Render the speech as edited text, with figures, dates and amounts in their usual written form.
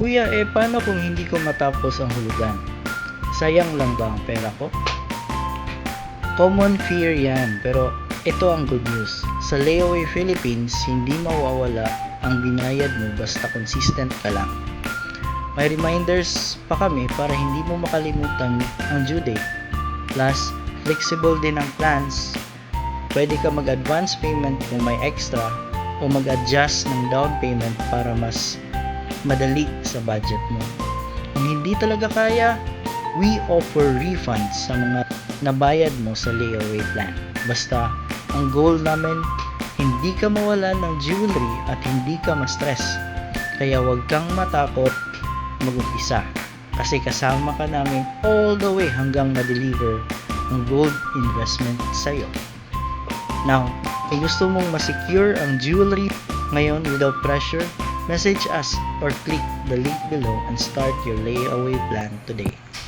Kuya, paano kung hindi ko matapos ang hulugan? Sayang lang ba ang pera ko? Common fear yan, pero ito ang good news. Sa Layaway Philippines, hindi mawawala ang binayad mo basta consistent ka lang. May reminders pa kami para hindi mo makalimutan ang due date. Plus, flexible din ang plans. Pwede ka mag-advance payment kung may extra o mag-adjust ng down payment para mas madali sa budget mo. Kung hindi talaga kaya, we offer refunds sa mga nabayad mo sa layaway plan. Basta, ang goal namin, hindi ka mawala ng jewelry at hindi ka ma-stress. Kaya huwag kang matakot mag-umpisa. Kasi kasama ka namin all the way hanggang ma-deliver ang gold investment sa'yo. Now, kung gusto mong ma-secure ang jewelry ngayon without pressure, message us or click the link below and start your layaway plan today.